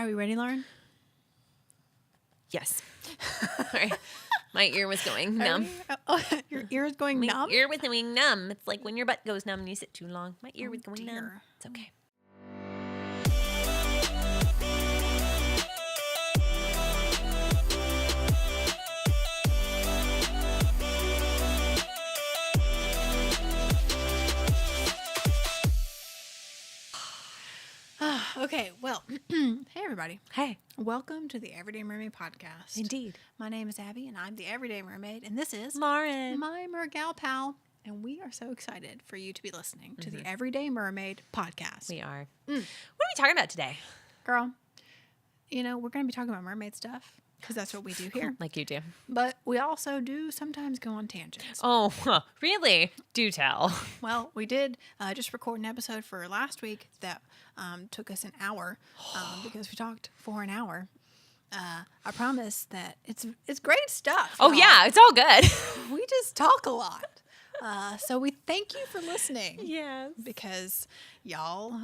Are we ready, Lauren? Yes. Sorry. My ear was going numb. Oh, your ear is going numb? My ear was going numb. It's like when your butt goes numb and you sit too long. My ear was going numb. It's okay. Okay, well, hey everybody. Hey. Welcome to the Everyday Mermaid podcast. Indeed. My name is Abby, and I'm the Everyday Mermaid, and this is Lauren. my Mergal pal, and we are so excited for you to be listening to the Everyday Mermaid podcast. We are. What are we talking about today? Girl, you know, we're going to be talking about mermaid stuff, because that's what we do here. Like you do. But we also do sometimes go on tangents. Oh, really? Do tell. Well, we did just record an episode for last week that took us an hour because we talked for an hour. I promise that it's great stuff. Oh, yeah. It's all good. We just talk a lot. So we thank you for listening. Yes. Because y'all,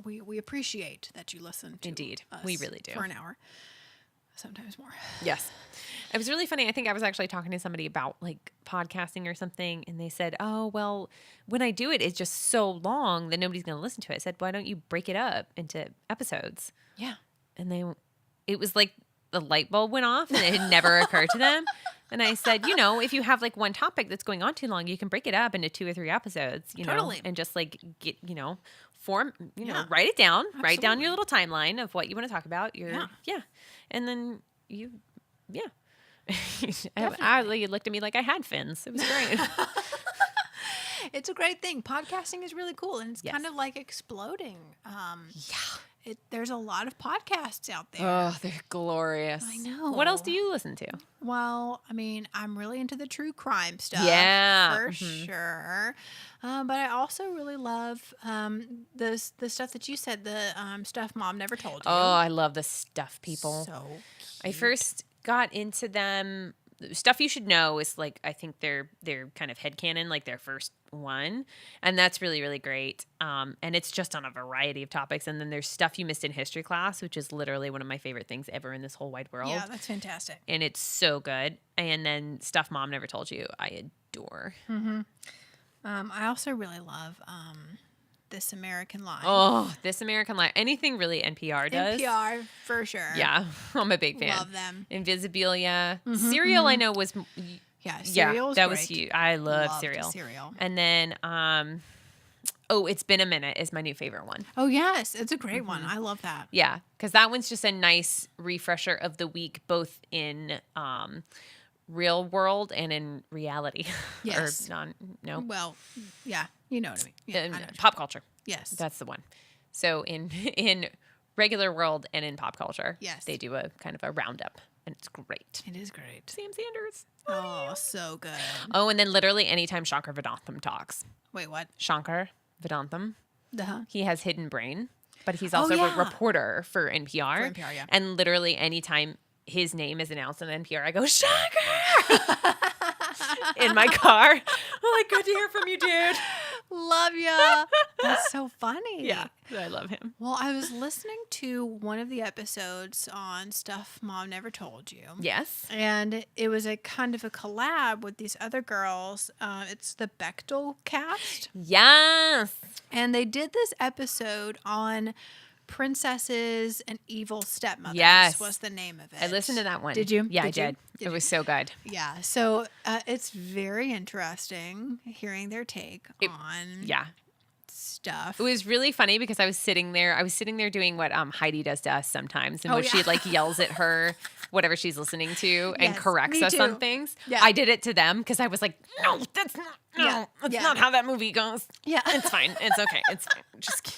we appreciate that you listen to Indeed. us We really do. for an hour. Sometimes more. Yes. It was really funny. I think I was actually talking to somebody about like podcasting or something. And they said, oh, well, when I do it, it's just so long that nobody's going to listen to it. I said, why don't you break it up into episodes? Yeah. And it was like the light bulb went off and it had never occurred to them. And I said, you know, if you have like one topic that's going on too long, you can break it up into 2 or 3 episodes, you know, and just like get, you know, form, you know, write it down, write down your little timeline of what you want to talk about. And then you looked at me like I had fins. It was great. It's a great thing. Podcasting is really cool, and it's kind of like exploding. There's a lot of podcasts out there. Oh, they're glorious. I know. What else do you listen to? Well, I mean, I'm really into the true crime stuff. Yeah. For sure. But I also really love the stuff that you said, the stuff Mom never told you. Oh, I love the stuff people. So cute. I first got into them. Stuff You Should Know is like, I think they're kind of headcanon, like their first one. And that's really, really great. And it's just on a variety of topics. And then there's Stuff You Missed in History Class, which is literally one of my favorite things ever in this whole wide world. Yeah, that's fantastic. And it's so good. And then Stuff Mom Never Told You, I adore. Mm-hmm. I also really love This American Life. Oh, This American Life. Anything really NPR does. NPR, for sure. Yeah, I'm a big fan. Love them. Invisibilia. Serial, I know, was... Yeah, Serial's that great. was huge. I love Loved Serial. Serial. And then, It's Been a Minute is my new favorite one. Oh, yes. It's a great one. I love that. Yeah, because that one's just a nice refresher of the week, both in real world and in reality. Yes. No. Well, yeah. You know what I mean. Yeah, I know what you pop culture. Yes. That's the one. So in regular world and in pop culture, yes, they do a kind of a roundup, and it's great. It is great. Sam Sanders. Oh, so good. Oh, and then literally anytime Shankar Vedantam talks. Wait, what? Shankar Vedantam. Uh-huh. He has Hidden Brain, but he's also a reporter for NPR. For NPR, yeah. And literally anytime his name is announced on NPR, I go, Shankar! In my car. I'm like, good to hear from you, dude. Love ya. That's so funny. Yeah, I love him. Well, I was listening to one of the episodes on Stuff Mom Never Told You. Yes. And it was a kind of a collab with these other girls. It's the Bechtel cast. Yes. And they did this episode on Princesses and Evil Stepmothers. Yes. Was the name of it. I listened to that one. Did you? Yeah, I did. It was so good. Yeah. So it's very interesting hearing their take on stuff. It was really funny because I was sitting there doing what Heidi does to us sometimes, and she like yells at her whatever she's listening to and corrects us on things. Yeah. I did it to them because I was like, no, that's not how that movie goes. Yeah. It's fine. It's okay. It's fine. Just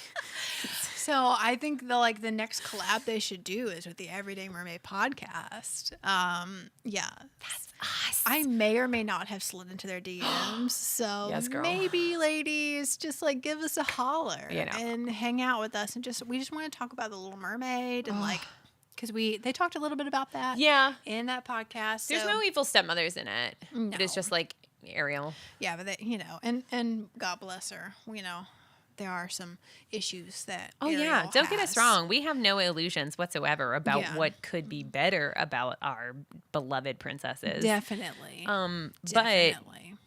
So I think the next collab they should do is with the Everyday Mermaid podcast. Yeah. That's us. I may or may not have slid into their DMs. So yes, girl. Maybe, ladies, just like give us a holler and hang out with us. And we just want to talk about the Little Mermaid and because they talked a little bit about that in that podcast. There's no evil stepmothers in it. No. It is just like Ariel. Yeah, but and God bless her, there are some issues that Ariel don't get us wrong. We have no illusions whatsoever about what could be better about our beloved princesses. Definitely. But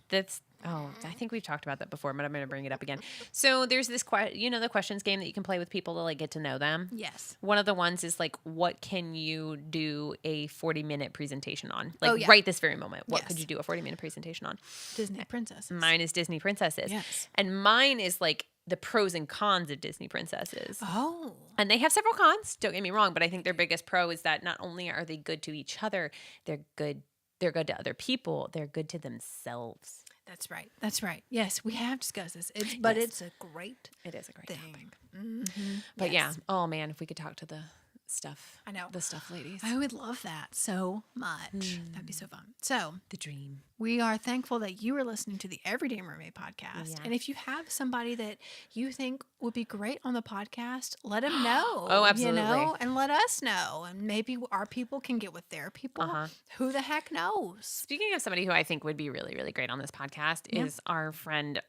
that's I think we've talked about that before, but I'm going to bring it up again. So there's this the questions game that you can play with people to like get to know them. Yes. One of the ones is like, what can you do a 40-minute presentation on? Like right this very moment. What could you do a 40-minute presentation on? Disney princesses. Mine is Disney princesses. Yes. And mine is like the pros and cons of Disney princesses. Oh. And they have several cons, don't get me wrong, but I think their biggest pro is that not only are they good to each other, they're good to other people, they're good to themselves. That's right. That's right. Yes, we have discussed this. It's a great It is a great thing. topic. Mm-hmm. But yeah, oh man, if we could talk to the stuff. I know. The stuff ladies. I would love that so much. That'd be so fun. So, the dream. We are thankful that you are listening to the Everyday Mermaid podcast. Yeah. And if you have somebody that you think would be great on the podcast, let them know. Oh, absolutely. And let us know. And maybe our people can get with their people. Who the heck knows? Speaking of somebody who I think would be really, really great on this podcast is our friend,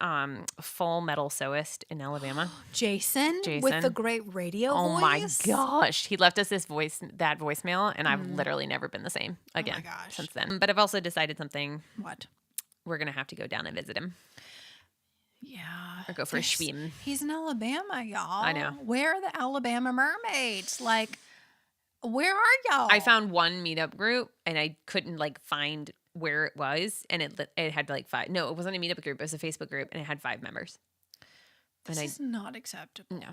Full Metal Sewist in Alabama. Jason, with the great radio voice. Oh my gosh. He left us that voicemail, and I've literally never been the same again since then. But I've also decided something. What? We're going to have to go down and visit him. Yeah. Or go for a schwim. He's in Alabama, y'all. I know. Where are the Alabama mermaids? Like, where are y'all? I found one meetup group, and I couldn't, find where it was, and it had, 5. No, it wasn't a meetup group. It was a Facebook group, and it had 5 members. This is not acceptable. No.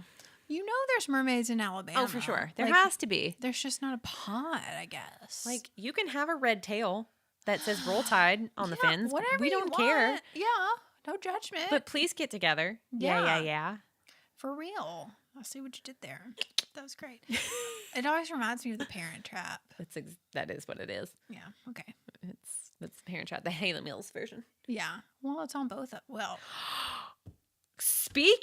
You know there's mermaids in Alabama. Oh, for sure. There has to be. There's just not a pond, I guess. You can have a red tail that says Roll Tide on the fins. Whatever we don't care. Yeah, no judgment. But please get together. Yeah. For real. I'll see what you did there. That was great. It always reminds me of the Parent Trap. That is what it is. Yeah, okay. It's the Parent Trap, the Haley Mills version. Yeah. Well, it's on both. Speaking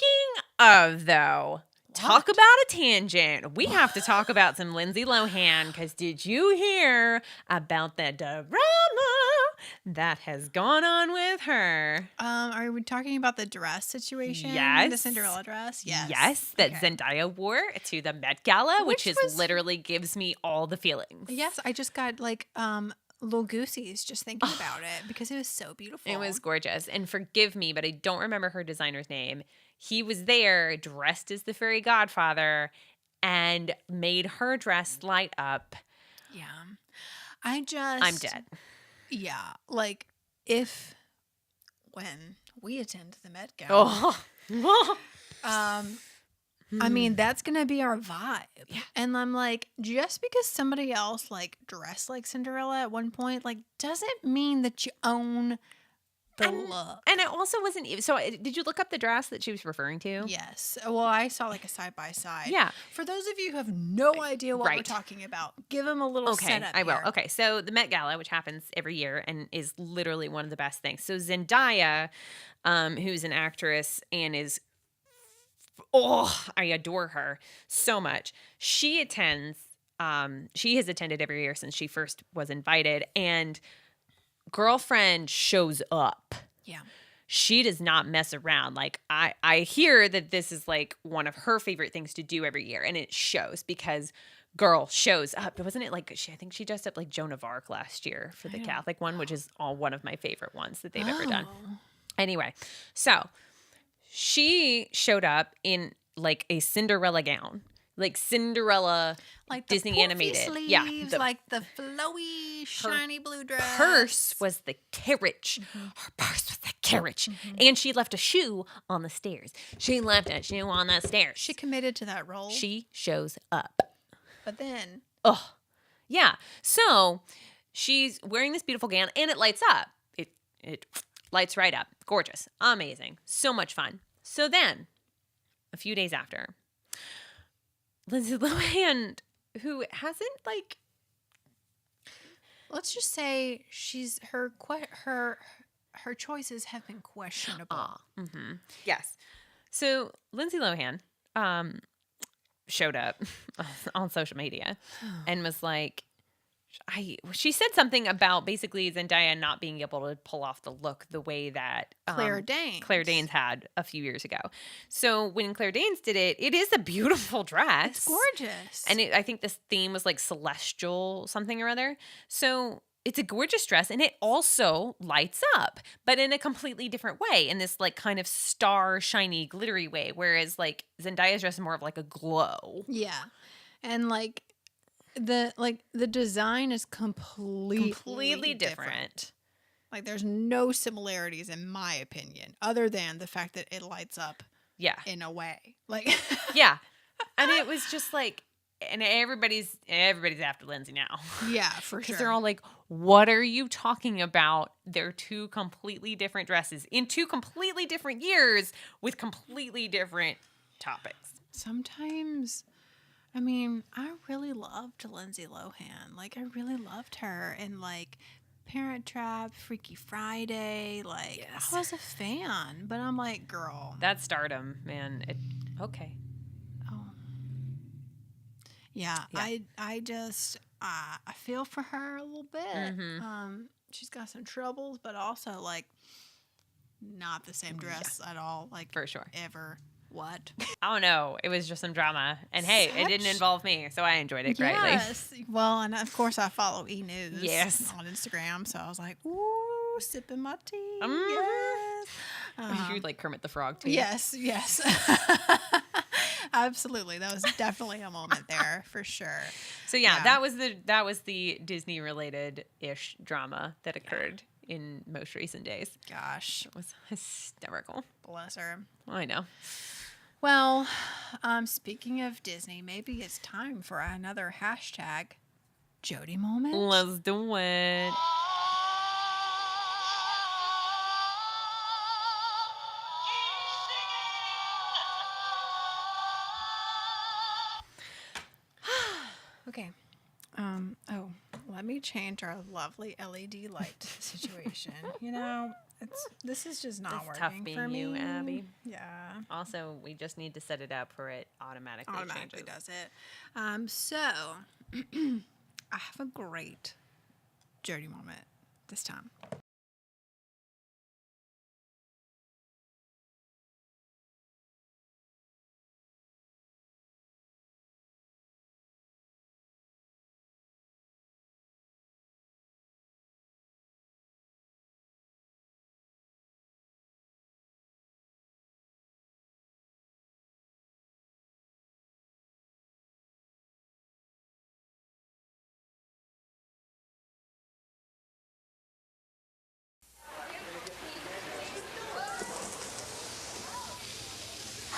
of, though, talk about a tangent. We have to talk about some Lindsay Lohan, because did you hear about the drama that has gone on with her? Are we talking about the dress situation? Yes. The Cinderella dress? Yes. Yes, that Zendaya wore to the Met Gala, which literally gives me all the feelings. Yes, I just got little goosies just thinking about it because it was so beautiful. It was gorgeous. And forgive me, but I don't remember her designer's name. He was there dressed as the fairy godfather and made her dress light up. Yeah. I'm dead. Yeah. When we attend the Met Gala. I mean, that's going to be our vibe. Yeah. And I'm like, just because somebody else dressed like Cinderella at one point, doesn't mean that you own the look. And it also wasn't even, so did you look up the dress that she was referring to? Yes. Well, I saw a side by side. Yeah. For those of you who have no idea what we're talking about, give them a little setup. I will. Okay. So the Met Gala, which happens every year and is literally one of the best things. So Zendaya, who's an actress and is I adore her so much. She has attended every year since she first was invited, and girlfriend shows up. Yeah. She does not mess around. I hear that this is one of her favorite things to do every year, and it shows because girl shows up. Wasn't it I think she dressed up like Joan of Arc last year for the Catholic one, which is one of my favorite ones that they've ever done. Anyway, so she showed up in a Cinderella gown, Cinderella, Disney animated. Sleeves, the flowy, shiny blue dress. Purse was the carriage. Mm-hmm. Her purse was the carriage. Mm-hmm. And she left a shoe on the stairs. She left a shoe on the stairs. She committed to that role. She shows up. But then. Oh, yeah. So she's wearing this beautiful gown and it lights up. It lights right up. Gorgeous. Amazing. So much fun. So then, a few days after, Lindsay Lohan, who hasn't let's just say her choices have been questionable. Mm-hmm. Yes. So Lindsay Lohan showed up on social media and was like, she said something about basically Zendaya not being able to pull off the look the way that Claire Danes had a few years ago. So when Claire Danes did it, it is a beautiful dress. It's gorgeous. And I think this theme was like celestial something or other. So it's a gorgeous dress, and it also lights up, but in a completely different way, in this like kind of star shiny glittery way, whereas like Zendaya's dress is more of like a glow. Yeah. And like the design is completely different. Like there's no similarities in my opinion, other than the fact that it lights up. Yeah. In a way. Like yeah. And it was just like, and everybody's after Lindsay now. Yeah, for sure. Because they're all like, what are you talking about? They're two completely different dresses in two completely different years with completely different topics. Sometimes, I mean, I really loved Lindsay Lohan. Like, I really loved her in, like, Parent Trap, Freaky Friday. Like, yes. I was a fan. But I'm like, girl. That stardom, man. Okay. Oh. Yeah. I just, I feel for her a little bit. Mm-hmm. She's got some troubles, but also, like, not the same dress at all. Like, for sure. Ever. What? I don't know. It was just some drama. And hey, it didn't involve me, so I enjoyed it greatly. Yes. Well, and of course I follow E! News on Instagram, so I was like, ooh, sipping my tea. Yes. You like Kermit the Frog too. Yes. Absolutely. That was definitely a moment there for sure. So yeah, that was the Disney related ish drama that occurred in most recent days. Gosh. It was hysterical. Bless her. I know. Well, speaking of Disney, maybe it's time for another hashtag Jodi moment. Let's do it. Okay. Let me change our lovely LED light situation. You know, this is just not working tough being for me. You, Abby. Yeah. Also, we just need to set it up where it automatically changes. Does it. So I have a great Jodi moment this time.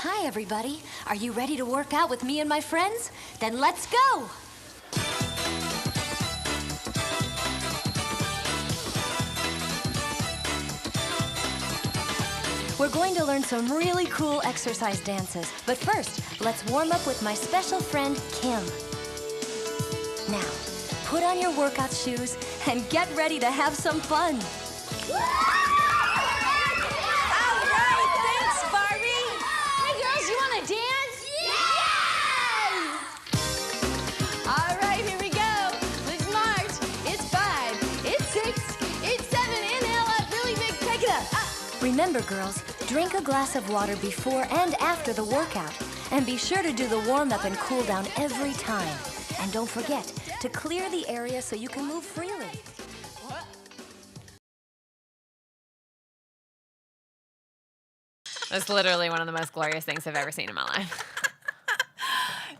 Hi, everybody. Are you ready to work out with me and my friends? Then let's go! We're going to learn some really cool exercise dances. But first, let's warm up with my special friend, Kim. Now, put on your workout shoes and get ready to have some fun. Remember, girls, drink a glass of water before and after the workout. And be sure to do the warm-up and cool down every time. And don't forget to clear the area so you can move freely. That's literally one of the most glorious things I've ever seen in my life.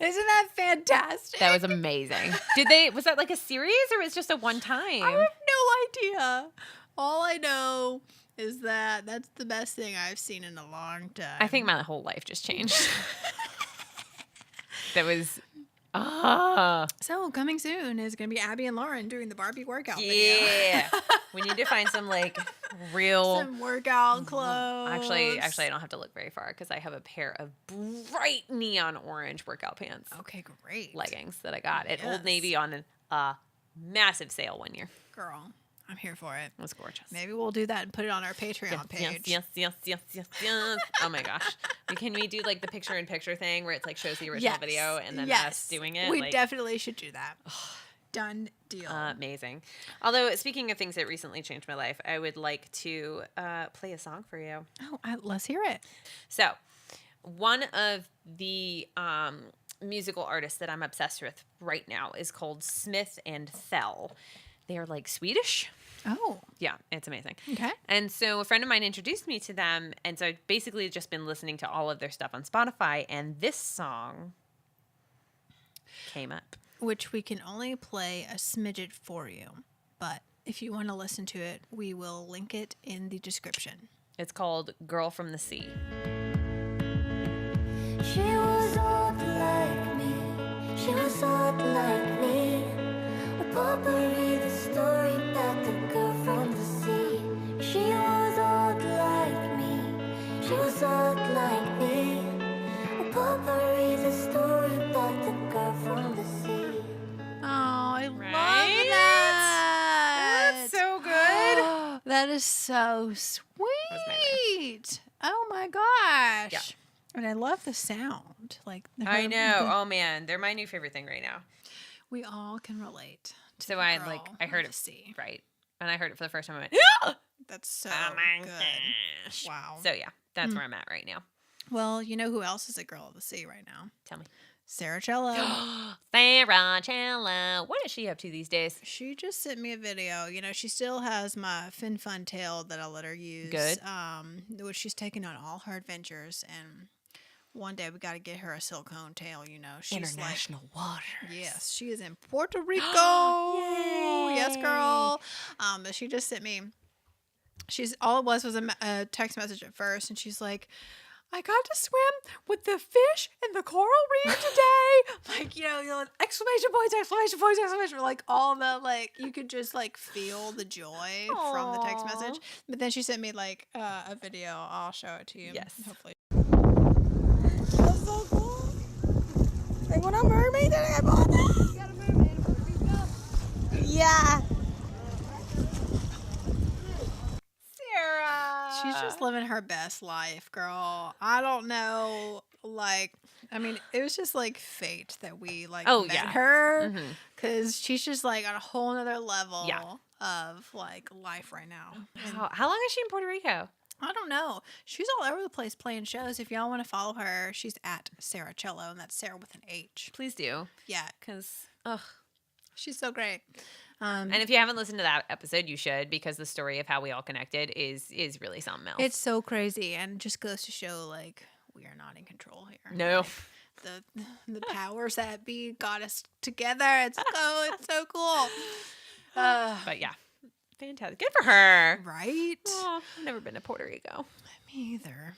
Isn't that fantastic? That was amazing. Was that like a series or was it just a one time? I have no idea. All I know is that's the best thing I've seen in a long time. I think my whole life just changed. That was... So coming soon is going to be Abby and Lauren doing the Barbie workout video. Yeah. We need to find some like real... Some workout clothes. Actually, I don't have to look very far because I have a pair of bright neon orange workout pants. Okay, great. Leggings that I got at Old Navy on a massive sale one year. Girl. I'm here for it. It was gorgeous. Maybe we'll do that and put it on our Patreon page. Yes. Oh my gosh. Can we do like the picture-in-picture thing where it's like shows the original video and then us doing it? We definitely should do that. Done deal. Amazing. Although, speaking of things that recently changed my life, I would like to play a song for you. Oh, let's hear it. So, one of the musical artists that I'm obsessed with right now is called Smith and Thill. They are like Swedish. Oh. Yeah, it's amazing. Okay. And so a friend of mine introduced me to them, and so I've basically just been listening to all of their stuff on Spotify, and this song came up. Which we can only play a smidget for you. But if you want to listen to it, we will link it in the description. It's called Girl from the Sea. She was old like me. She was old like me. A potpourri, the story about the girl from the sea. She was old like me. She was old like me. A potpourri, the story about the girl from the sea. Oh, I Right? love that. That's so good. That is so sweet. Oh my gosh. Yeah. And I love the sound. Like I know. Oh man, they're my new favorite thing right now. we all can relate. To So the I girl I heard of it the sea. right, and I heard it for the first time. I went, That's so oh my good. gosh. Wow. So yeah, that's where I'm at right now. Well, you know who else is a girl of the sea right now? Tell me. Sarah Cello. Sarah Cello. What is she up to these days? She just sent me a video. You know, she still has my Fin Fun tail that I let her use. Good. Which she's taken on all her adventures. And one day we got to get her a silicone tail, you know. She's International waters. Yes, she is in Puerto Rico. Yay. Yes, girl. But she just sent me. All it was a text message at first, and she's like, "I got to swim with the fish and the coral reef today." Like, you know, exclamation points, exclamation points, exclamation. Like all the you could just feel the joy from the text message. But then she sent me a video. I'll show it to you. Yes. Hopefully. That's so cool. Like when I'm mermaid, then I bought that. You got a mermaid. Yeah. Sarah. She's just living her best life, girl. I don't know. It was just fate that we met her. Because she's just on a whole nother level of life right now. How long is she in Puerto Rico? I don't know. She's all over the place playing shows. If y'all want to follow her, she's at Sarah Cello, and that's Sarah with an H. Please do. Yeah. Because, She's so great. And if you haven't listened to that episode, you should, because the story of how we all connected is really something else. It's so crazy, and just goes to show we are not in control here. No. The powers that be got us together. It's so cool. But yeah, fantastic. Good for her. Right? Oh, I've never been to Puerto Rico. Me either.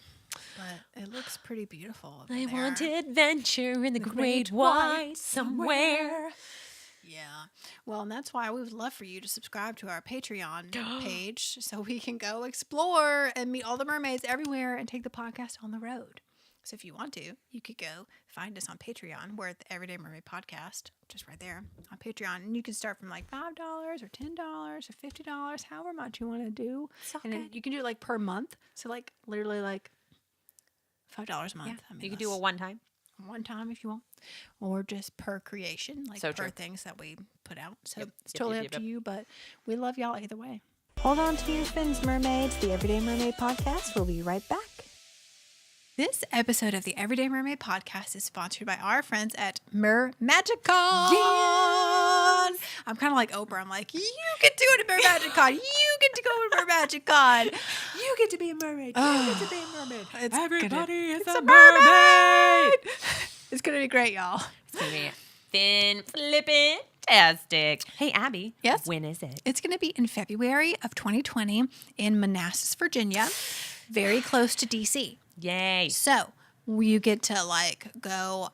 But it looks pretty beautiful. I want adventure in the great white somewhere. Yeah. Well, and that's why we would love for you to subscribe to our Patreon page so we can go explore and meet all the mermaids everywhere and take the podcast on the road. So if you want to, you could go find us on Patreon. We're at the Everyday Mermaid Podcast, just right there on Patreon. And you can start from $5 or $10 or $50, however much you want to do. And then you can do it per month. So literally $5 a month. Yeah. You could do a one time if you want, or just per creation, so per true. Things that we put out. So it's Yep, totally up to you, but we love y'all either way. Hold on to your fins, mermaids. The Everyday Mermaid Podcast will be right back. This episode of the Everyday Mermaid Podcast is sponsored by our friends at Mermagicon. Yes! I'm kind of like Oprah. I'm like, you get to go to Mermagicon. You get to go to Mermagicon. You get to be a mermaid. You get to be a mermaid. Everybody is a mermaid. It's going to be great, y'all. It's going to be fin flippin' tastic. Hey, Abby. Yes? When is it? It's going to be in February of 2020 in Manassas, Virginia, very close to D.C. Yay. So you get to go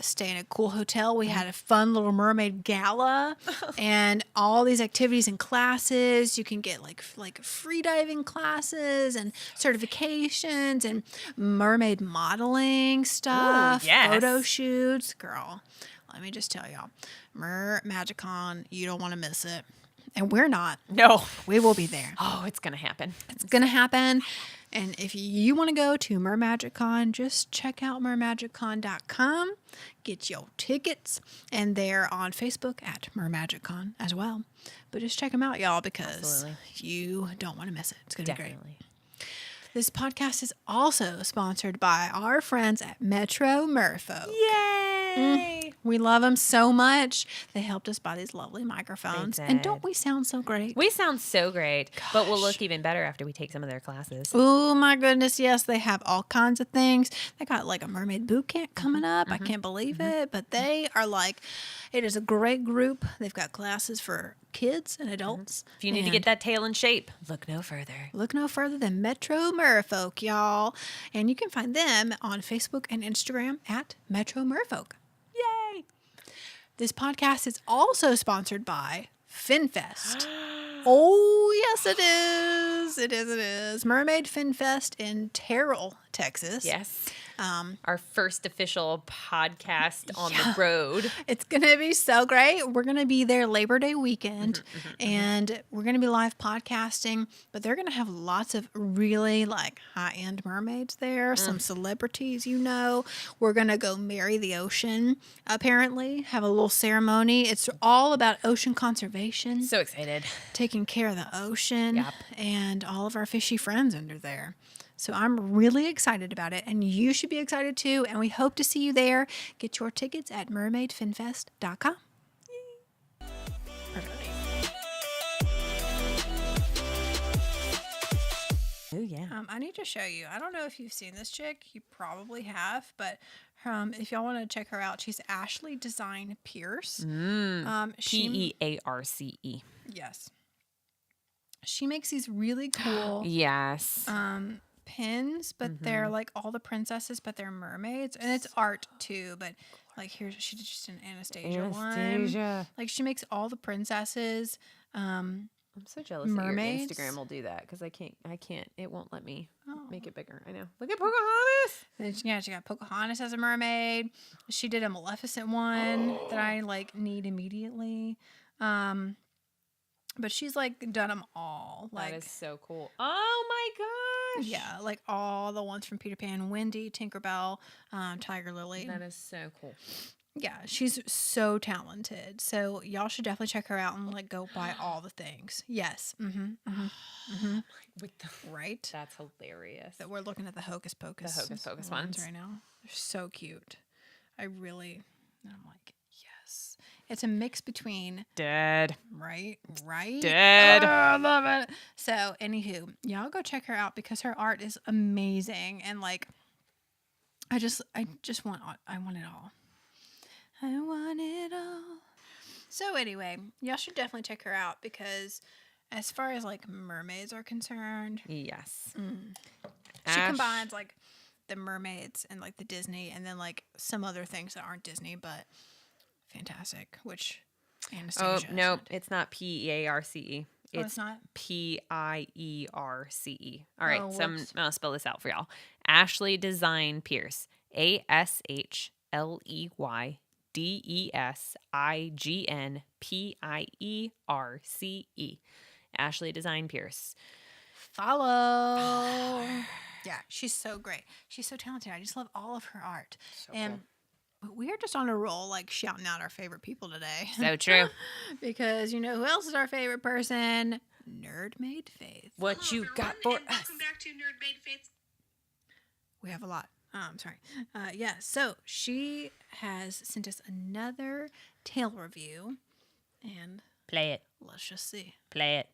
stay in a cool hotel. We had a fun little mermaid gala and all these activities and classes. You can get like free diving classes and certifications and mermaid modeling stuff, Ooh, yes. photo shoots. Girl, let me just tell y'all, Mermagicon, you don't want to miss it. And we're not. No. We will be there. Oh, it's going to happen. It's going to happen. And if you want to go to MerMagicCon, just check out mermagiccon.com. Get your tickets. And they're on Facebook at MerMagicCon as well. But just check them out, y'all, because you don't want to miss it. It's going to be great. This podcast is also sponsored by our friends at Metro Merfolk. Yay! We love them so much. They helped us buy these lovely microphones. And don't we sound so great? We sound so great. Gosh. But we'll look even better after we take some of their classes. Oh, my goodness. Yes, they have all kinds of things. They got like a mermaid boot camp coming up. I can't believe it. But they are like, it is a great group. They've got classes for kids and adults. If you need to get that tail in shape, look no further. Look no further than Metro Merfolk, y'all. And you can find them on Facebook and Instagram at Metro Merfolk. Yay! This podcast is also sponsored by FinFest. Oh, yes, it is. It is. Mermaid FinFest in Terrell, Texas. Yes. Our first official podcast on the road. It's going to be so great. We're going to be there Labor Day weekend, and we're going to be live podcasting, but they're going to have lots of really like high-end mermaids there, some celebrities, you know. We're going to go marry the ocean, apparently, have a little ceremony. It's all about ocean conservation. So excited. Taking care of the ocean and all of our fishy friends under there. So I'm really excited about it, and you should be excited too, and we hope to see you there. Get your tickets at mermaidfinfest.com. Oh, yeah. I need to show you. I don't know if you've seen this chick. You probably have, but if y'all want to check her out, she's Ashley Design Pierce. Pearce. Yes. She makes these really cool pins, but they're like all the princesses, but they're mermaids, and it's art too. But like here, she did just an Anastasia one. Like she makes all the princesses. I'm so jealous mermaids. that your Instagram will do that because I can't. It won't let me make it bigger. I know. Look at Pocahontas. She got Pocahontas as a mermaid. She did a Maleficent one that I like need immediately. But she's like done them all. Like, that is so cool. Oh my gosh. Yeah, like all the ones from Peter Pan, Wendy, Tinkerbell, Tiger Lily. That is so cool. Yeah, she's so talented. So y'all should definitely check her out and like go buy all the things. Yes. Right? That's hilarious. That we're looking at the Hocus Pocus. The Hocus Pocus ones right now. They're so cute. I'm like, yes. It's a mix between Dead. Right? Dead. Oh, I love it. So, anywho, y'all go check her out because her art is amazing, and like, I want it all. I want it all. So anyway, y'all should definitely check her out because, as far as like mermaids are concerned, yes, she combines like the mermaids and like the Disney, and then like some other things that aren't Disney, but fantastic, which Anastasia. Oh, nope, it's not Pearce. It's not Pierce. All right, so I'm gonna spell this out for y'all. Ashley Design Pierce. AshleyDesignPierce. Ashley Design Pierce. Follow. Yeah, she's so great. She's so talented. I just love all of her art. So cool. We are just on a roll, like shouting out our favorite people today. So true. Because you know who else is our favorite person? Nerdmaid Faith. What Hello, you got for and us? welcome back to Nerdmaid Faith. We have a lot. I'm sorry. So she has sent us another tale review, and Play it. let's just see. Play it.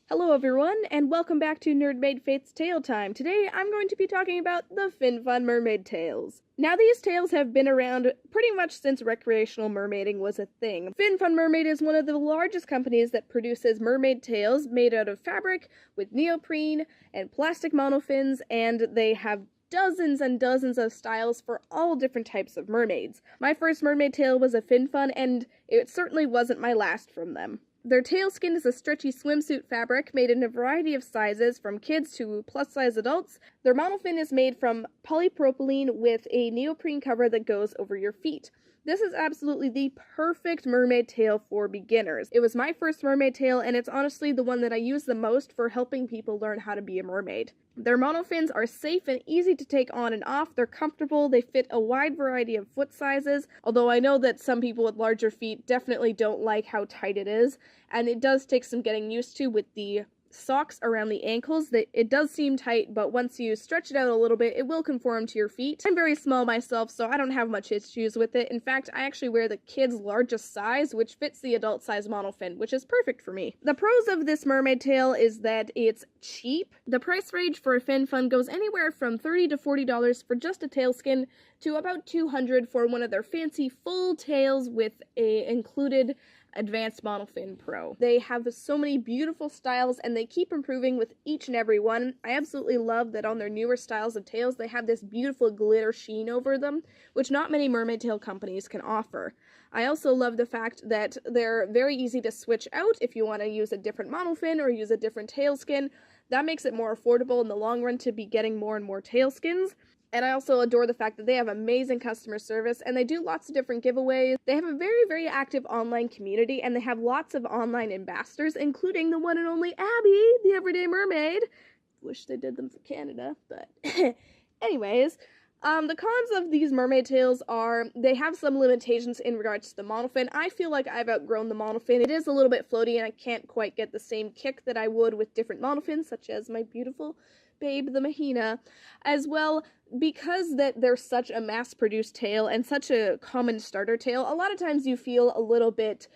Hello everyone, and welcome back to Nerdmaid Faith's Tale Time. Today I'm going to be talking about the FinFun Mermaid Tales. Now these tales have been around pretty much since recreational mermaiding was a thing. FinFun Mermaid is one of the largest companies that produces mermaid tales made out of fabric with neoprene and plastic monofins, and they have dozens and dozens of styles for all different types of mermaids. My first mermaid tale was a FinFun, and it certainly wasn't my last from them. Their tail skin is a stretchy swimsuit fabric made in a variety of sizes from kids to plus-size adults. Their monofin is made from polypropylene with a neoprene cover that goes over your feet. This is absolutely the perfect mermaid tail for beginners. It was my first mermaid tail, and it's honestly the one that I use the most for helping people learn how to be a mermaid. Their monofins are safe and easy to take on and off. They're comfortable. They fit a wide variety of foot sizes, although I know that some people with larger feet definitely don't like how tight it is, and it does take some getting used to with the socks around the ankles. It does seem tight, but once you stretch it out a little bit, it will conform to your feet. I'm very small myself, so I don't have much issues with it. In fact, I actually wear the kids' largest size, which fits the adult size monofin, which is perfect for me. The pros of this mermaid tail is that it's cheap. The price range for a fin fun goes anywhere from $30 to $40 for just a tail skin to about $200 for one of their fancy full tails with a included Advanced Monofin Pro. They have so many beautiful styles, and they keep improving with each and every one. I absolutely love that on their newer styles of tails, they have this beautiful glitter sheen over them, which not many mermaid tail companies can offer. I also love the fact that they're very easy to switch out if you want to use a different monofin or use a different tail skin. That makes it more affordable in the long run to be getting more and more tail skins. And I also adore the fact that they have amazing customer service, and they do lots of different giveaways. They have a very, very active online community, and they have lots of online ambassadors, including the one and only Abby, the Everyday Mermaid. Wish they did them for Canada, but anyways. The cons of these mermaid tails are they have some limitations in regards to the monofin. I feel like I've outgrown the monofin. It is a little bit floaty, and I can't quite get the same kick that I would with different monofins, such as my beautiful babe, the Mahina, as well. Because that they're such a mass-produced tail and such a common starter tail, a lot of times you feel a little bit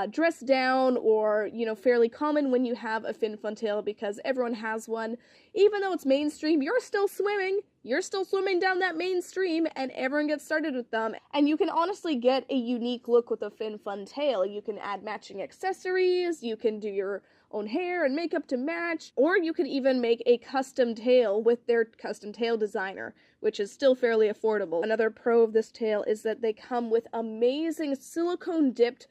dressed down or, fairly common when you have a fin fun tail because everyone has one. Even though it's mainstream, you're still swimming. You're still swimming down that mainstream, and everyone gets started with them. And you can honestly get a unique look with a fin fun tail. You can add matching accessories, you can do your own hair and makeup to match, or you can even make a custom tail with their custom tail designer, which is still fairly affordable. Another pro of this tail is that they come with amazing silicone dipped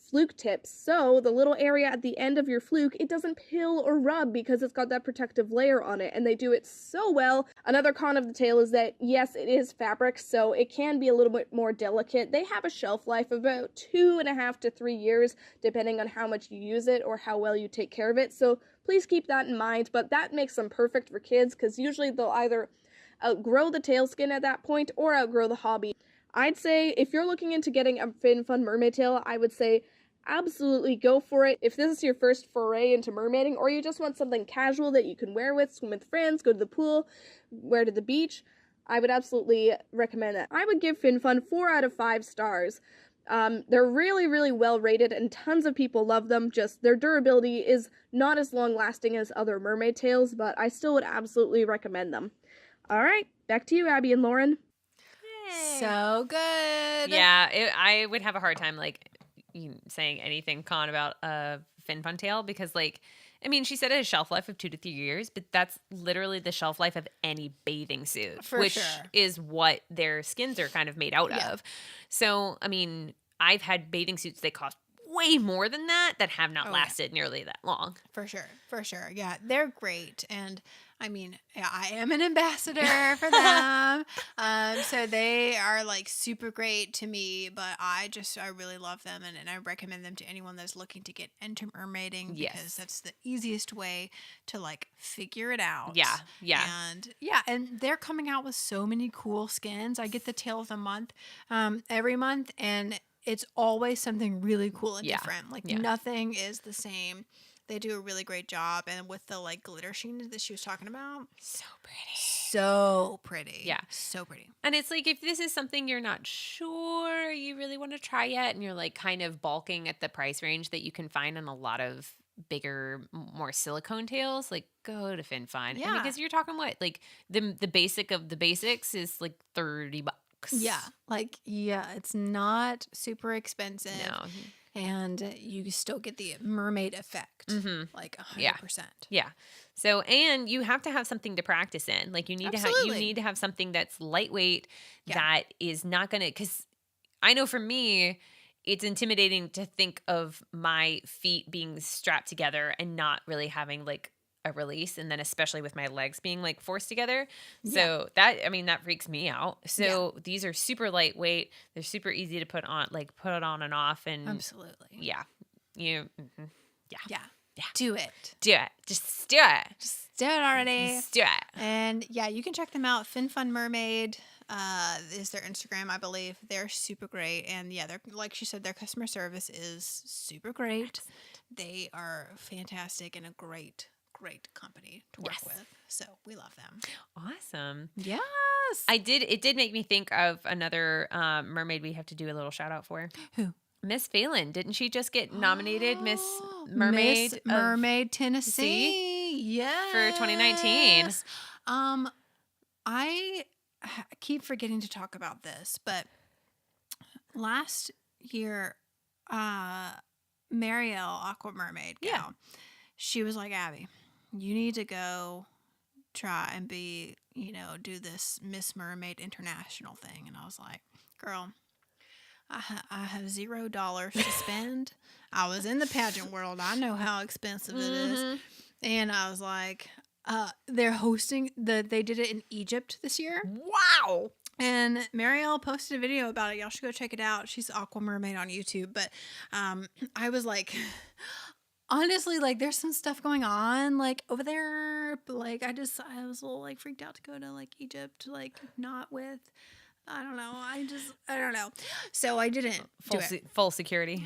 fluke tips, so the little area at the end of your fluke, it doesn't pill or rub because it's got that protective layer on it, and they do it so well. Another con of the tail is that, yes, it is fabric, so it can be a little bit more delicate. They have a shelf life of about 2.5 to 3 years, depending on how much you use it or how well you take care of it, so please keep that in mind, but that makes them perfect for kids, because usually they'll either outgrow the tail skin at that point or outgrow the hobby. I'd say if you're looking into getting a fin fun mermaid tail, I would say absolutely go for it. If this is your first foray into mermaiding, or you just want something casual that you can wear with, swim with friends, go to the pool, wear to the beach, I would absolutely recommend that. I would give Fin Fun 4 out of 5 stars. They're really, really well rated, and tons of people love them. Just their durability is not as long lasting as other mermaid tails, but I still would absolutely recommend them. All right, back to you, Abby and Lauren. So good. Yeah, I would have a hard time saying anything con about a fin fun tail because she said it has a shelf life of 2 to 3 years, but that's literally the shelf life of any bathing suit, which is what their skins are kind of made out of. So, I've had bathing suits that cost way more than that have not lasted nearly that long. For sure. Yeah, they're great. And I am an ambassador for them. So they are super great to me, but I really love them, and I recommend them to anyone that's looking to get into mermaiding because that's the easiest way to figure it out. Yeah. And they're coming out with so many cool skins. I get the tail of the month every month, and it's always something really cool and different. Nothing is the same. They do a really great job. And with the glitter sheen that she was talking about. So pretty. Yeah. So pretty. And it's if this is something you're not sure you really want to try yet, and you're kind of balking at the price range that you can find on a lot of bigger, more silicone tails, go to Fin Fun. Yeah. And because you're talking the basic of the basics is $30. Yeah. It's not super expensive. No. And you still get the mermaid effect, 100%. Yeah. So, and you have to have something to practice in. You need to have something that's lightweight, that is not going to, because I know for me, it's intimidating to think of my feet being strapped together and not really having a release, and then especially with my legs being like forced together. So that freaks me out. So these are super lightweight. They're super easy to put on and off, and absolutely. Yeah. You Yeah. Do it. Just do it. Just do it already. Just do it. And yeah, you can check them out. FinFun Mermaid is their Instagram, I believe. They're super great. And yeah, they're like she said, their customer service is super great. They are fantastic and a great company to work with. So we love them. Awesome. Yes. It did make me think of another mermaid we have to do a little shout out for. Who? Miss Phelan. Didn't she just get nominated Miss Mermaid? Miss Mermaid Tennessee. Yes. For 2019. I keep forgetting to talk about this, but last year, Marielle, Aqua Mermaid gal, she was like, Abby, you need to go try and do this Miss Mermaid International thing. And I was like, girl, I have $0 to spend. I was in the pageant world. I know how expensive it is. And I was like, they're hosting they did it in Egypt this year. Wow. And Marielle posted a video about it. Y'all should go check it out. She's Aqua Mermaid on YouTube. But I was like, honestly, like there's some stuff going on like over there. But like I was a little like freaked out to go to like Egypt, like not with. I don't know. I don't know. So I didn't full security.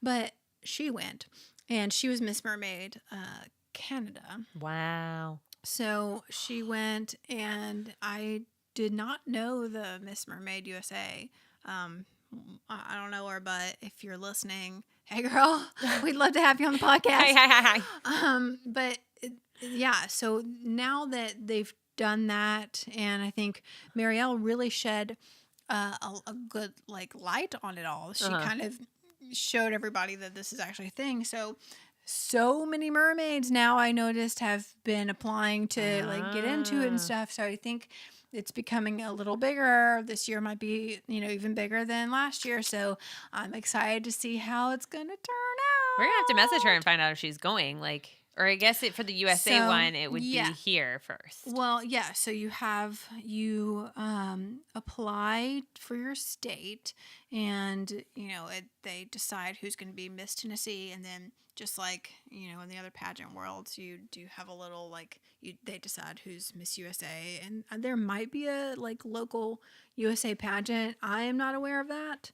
But she went, and she was Miss Mermaid, Canada. Wow. So she went, and I did not know the Miss Mermaid USA. I don't know her, but if you're listening, hey girl, we'd love to have you on the podcast. Hi. But yeah, so now that they've done that, and I think Marielle really shed a good like light on it all. She kind of showed everybody that this is actually a thing. So many mermaids now I noticed have been applying to like get into it and stuff. So I think it's becoming a little bigger. This year might be, even bigger than last year. So I'm excited to see how it's going to turn out. We're going to have to message her and find out if she's going. Or I guess for the USA one, it would be here first. Well, yeah. So you apply for your state, and they decide who's going to be Miss Tennessee, and then just like in the other pageant worlds, you do have a little they decide who's Miss USA, and there might be a like local USA pageant. I am not aware of that.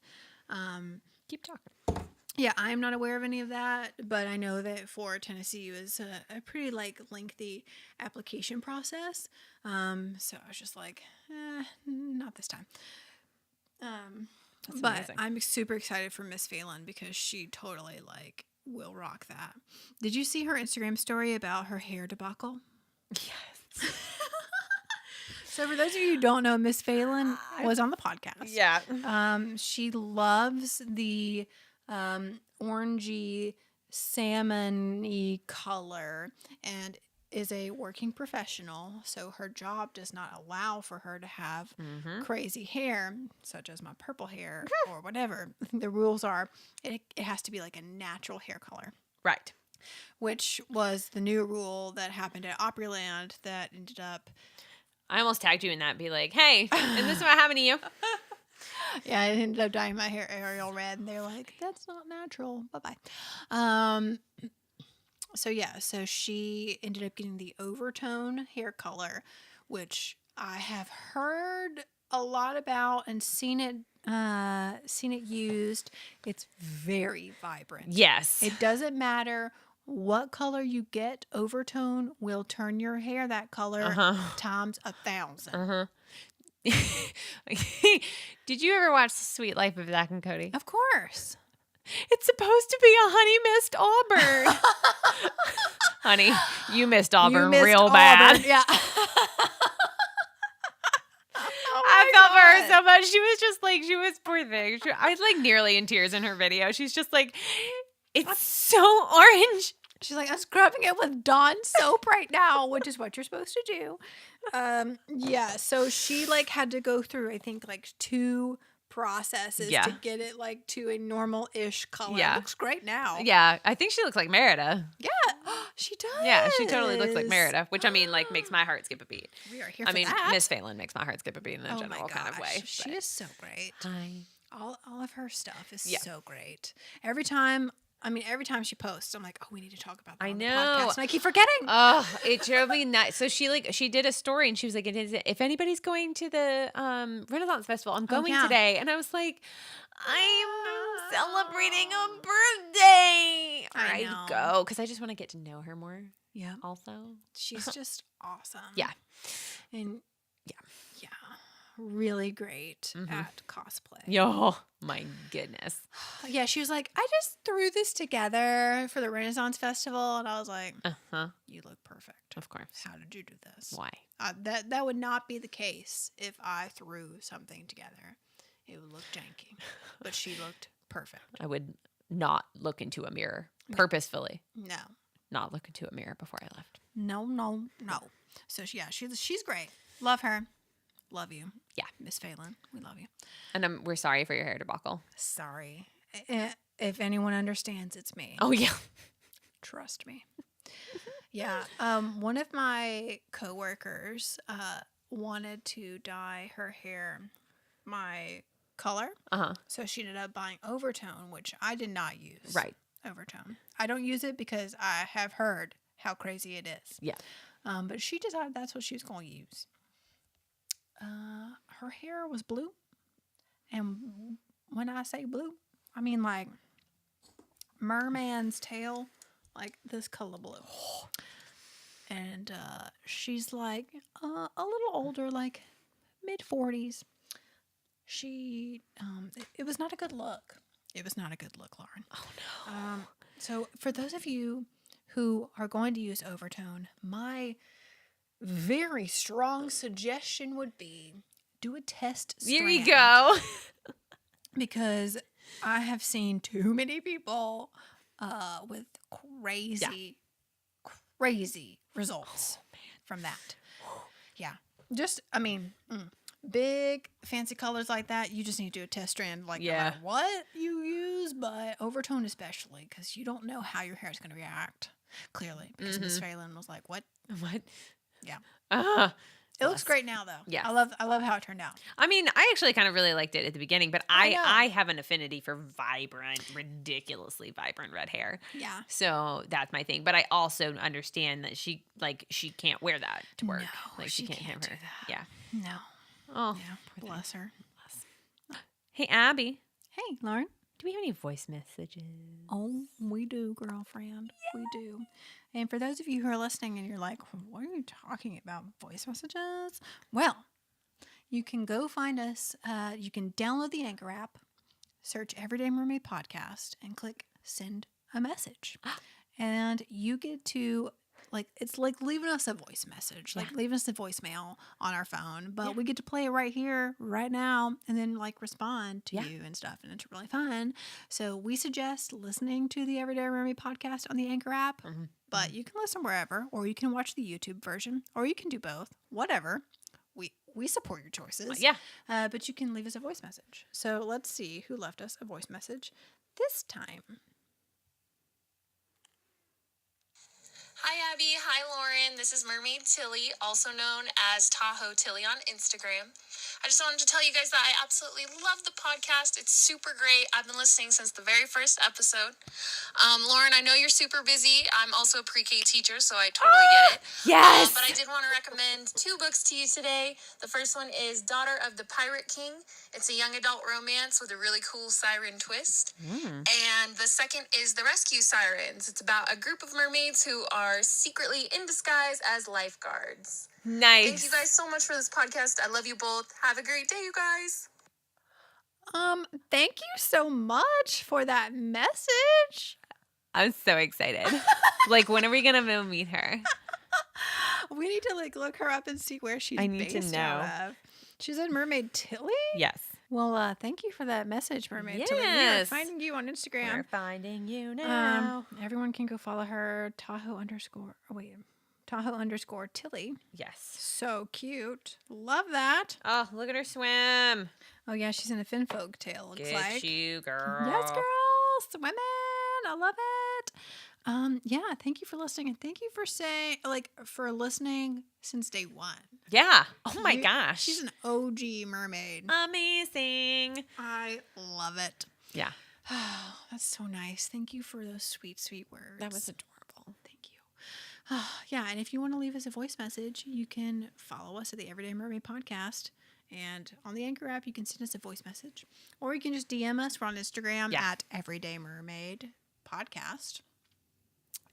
Keep talking. Yeah, I am not aware of any of that, but I know that for Tennessee it was a pretty lengthy application process. So I was just like, not this time. But amazing. I'm super excited for Miss Phelan because she totally will rock that. Did you see her Instagram story about her hair debacle? Yes. So for those of you who don't know, Miss Phelan was on the podcast. Yeah. She loves the orangey salmon-y color and is a working professional, so her job does not allow for her to have crazy hair such as my purple hair or whatever. The rules are it has to be like a natural hair color, right? Which was the new rule that happened at Opryland that ended up, I almost tagged you in that and be like, hey, is this what happened to you? Yeah, I ended up dyeing my hair Ariel red, and they're like, that's not natural. Bye-bye. So she ended up getting the overtone hair color, which I have heard a lot about and seen it used. It's very vibrant. Yes. It doesn't matter what color you get, overtone will turn your hair that color times 1,000. Did you ever watch The Sweet Life of Zach and Cody? Of course. It's supposed to be a honey missed Auburn. Honey, you missed Auburn real bad. Yeah. I felt for her so much. She was poor thing. I was nearly in tears in her video. She's just like, it's so orange. She's like, I'm scrubbing it with Dawn soap right now, which is what you're supposed to do. So she had to go through, I think, 2 processes Yeah. to get it like to a normal-ish color. Yeah. It looks great now. Yeah, I think she looks like Merida. Yeah, she does. Yeah, she totally looks like Merida, which I mean, like, makes my heart skip a beat. We are here I for mean, that. Miss Phelan makes my heart skip a beat in a general kind of way. She is so great. Hi. All of her stuff is Yeah. so great. Every time she posts, I'm like, oh, we need to talk about that I on know. the podcast. And I keep forgetting. Oh, it drove me nuts. So she did a story and she was like, if anybody's going to the Renaissance Festival, I'm going today. And I was like, I'm celebrating a birthday. I know. I'd go because I just want to get to know her more. Yeah. Also, She's just awesome. yeah. And yeah, really great at cosplay. Yo, my goodness. Yeah, she was like, I just threw this together for the Renaissance Festival. And I was like, you look perfect. Of course. How did you do this? Why? That would not be the case if I threw something together. It would look janky. But she looked perfect. I would not look into a mirror purposefully. No. Not look into a mirror before I left. No. So she's great. Love her. Love you. Yeah. Miss Phelan, we love you. And we're sorry for your hair debacle. Sorry. If anyone understands, it's me. Oh, yeah. Trust me. Yeah. One of my coworkers wanted to dye her hair my color. So she ended up buying Overtone, which I did not use. Right. Overtone. I don't use it because I have heard how crazy it is. Yeah. But she decided that's what she was going to use. Her hair was blue. And when I say blue, I mean like merman's tail, like this color blue. And she's like a little older, like mid-40s. She, it was not a good look. It was not a good look, Lauren. Oh, no. So for those of you who are going to use Overtone, my very strong suggestion would be do a test strand. There you go. Because I have seen too many people with crazy results from that. Yeah. Just, I mean, big fancy colors like that, you just need to do a test strand no matter what you use, but Overtone especially, because you don't know how your hair is going to react, clearly, because Miss Phelan was like, what? Yeah. It looks great now, though. Yeah. I love how it turned out. I mean, I actually kind of really liked it at the beginning, but I have an affinity for ridiculously vibrant red hair. Yeah. So that's my thing. But I also understand that she can't wear that to work. No, like she can't can't have do her. that. Yeah. No. Oh, Yeah. Bless her. Hey, Abby, Hey, Lauren. do we have any voice messages? Oh, we do, girlfriend. We do. And for those of you who are listening and you're like, what are you talking about? Voice messages? Well, you can go find us. You can download the Anchor app, search Everyday Mermaid Podcast, and click send a message. And you get to, it's like leaving us a voice message, like leaving us a voicemail on our phone, but we get to play it right here, right now, and then respond to you and stuff. And it's really fun. So we suggest listening to the Everyday Mermaid Podcast on the Anchor app, but you can listen wherever, or you can watch the YouTube version, or you can do both, whatever. We support your choices. But you can leave us a voice message. So let's see who left us a voice message this time. Hi, Abby. Hi, Lauren. This is Mermaid Tilly, also known as Tahoe Tilly on Instagram. I just wanted to tell you guys that I absolutely love the podcast. It's super great. I've been listening since the very first episode. Lauren, I know you're super busy. I'm also a pre-K teacher, so I totally get it. Yes. But I did want to recommend 2 books to you today. The first one is Daughter of the Pirate King. It's a young adult romance with a really cool siren twist. And the second is The Rescue Sirens. It's about a group of mermaids who are secretly in disguise as lifeguards. Nice. Thank you guys so much for this podcast. I love you both. Have a great day, you guys. Thank you so much for that message. I'm so excited. When are we going to go meet her? We need to look her up and see where she's I need to based know. out of. She's in Mermaid Tilly? Yes. Well, thank you for that message, Mermaid Tilly. We are finding you on Instagram. We're finding you now. Everyone can go follow her, Tahoe_Tilly. Yes. So cute. Love that. Oh, look at her swim. Oh, yeah, she's in a Finfolk tale, looks like. Get you, girl. Yes, girls. Women. I love it. Yeah, thank you for listening. And thank you for listening since day one. Yeah. Oh, my gosh. She's an OG mermaid. Amazing. I love it. Yeah. Oh, that's so nice. Thank you for those sweet, sweet words. That was adorable. Thank you. Yeah, and if you want to leave us a voice message, you can follow us at the Everyday Mermaid Podcast. And on the Anchor app, you can send us a voice message. Or you can just DM us. We're on Instagram at Everyday Mermaid Podcast.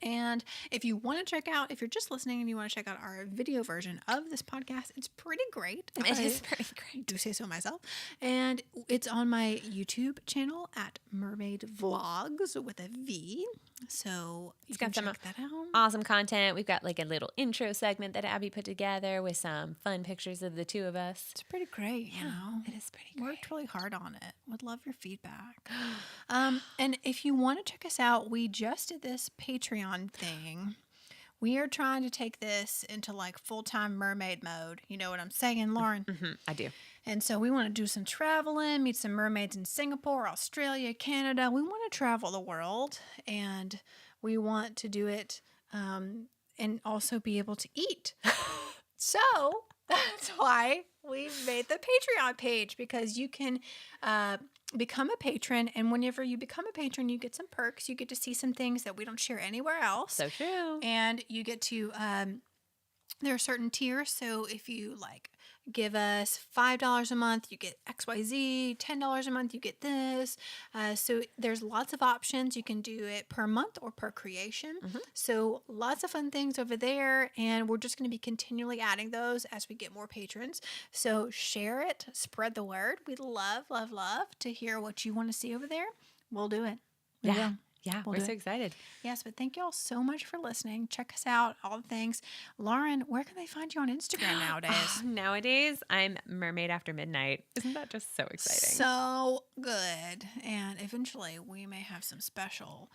And if you want to check out, if you're just listening and you want to check out our video version of this podcast, it's pretty great. It is pretty great. I do say so myself. And it's on my YouTube channel at Mermaid Vlogs with a V. So you can check that out. Awesome content. We've got like a little intro segment that Abby put together with some fun pictures of the two of us. It's pretty great, you know. It is pretty great. Worked really hard on it. Would love your feedback. And if you want to check us out, we just did this Patreon thing. We are trying to take this into like full-time mermaid mode. You know what I'm saying, Lauren? Mm-hmm, I do. And so we want to do some traveling, meet some mermaids in Singapore, Australia, Canada. We want to travel the world, and we want to do it and also be able to eat. So that's why we made the Patreon page, because you can become a patron. And whenever you become a patron, you get some perks. You get to see some things that we don't share anywhere else. So true. And you get to, there are certain tiers. So if you like give us $5 a month, you get XYZ, $10 a month, you get this. So there's lots of options. You can do it per month or per creation. Mm-hmm. So lots of fun things over there. And we're just going to be continually adding those as we get more patrons. So share it, spread the word. We'd love, love, love to hear what you want to see over there. We'll do it. Yeah, we're so excited. Yes, but thank you all so much for listening. Check us out, all the things. Lauren, where can they find you on Instagram nowadays? Nowadays, I'm Mermaid After Midnight. Isn't that just so exciting? So good. And eventually, we may have some special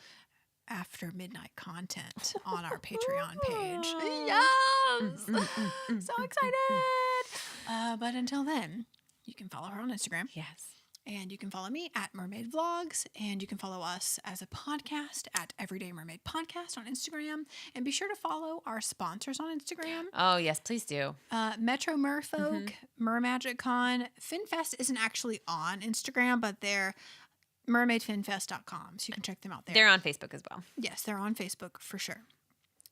after midnight content on our Patreon page. Yes! So excited. But until then, you can follow her on Instagram. Yes. And you can follow me at Mermaid Vlogs, and you can follow us as a podcast at Everyday Mermaid Podcast on Instagram. And be sure to follow our sponsors on Instagram. Oh, yes, please do. Metro Merfolk, Mermagic Con. FinFest isn't actually on Instagram, but they're mermaidfinfest.com, so you can check them out there. They're on Facebook as well. Yes, they're on Facebook for sure.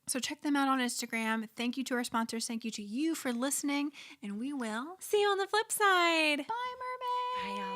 So check them out on Instagram. Thank you to our sponsors. Thank you to you for listening, and we will see you on the flip side. Bye, Mermaid. Bye, y'all.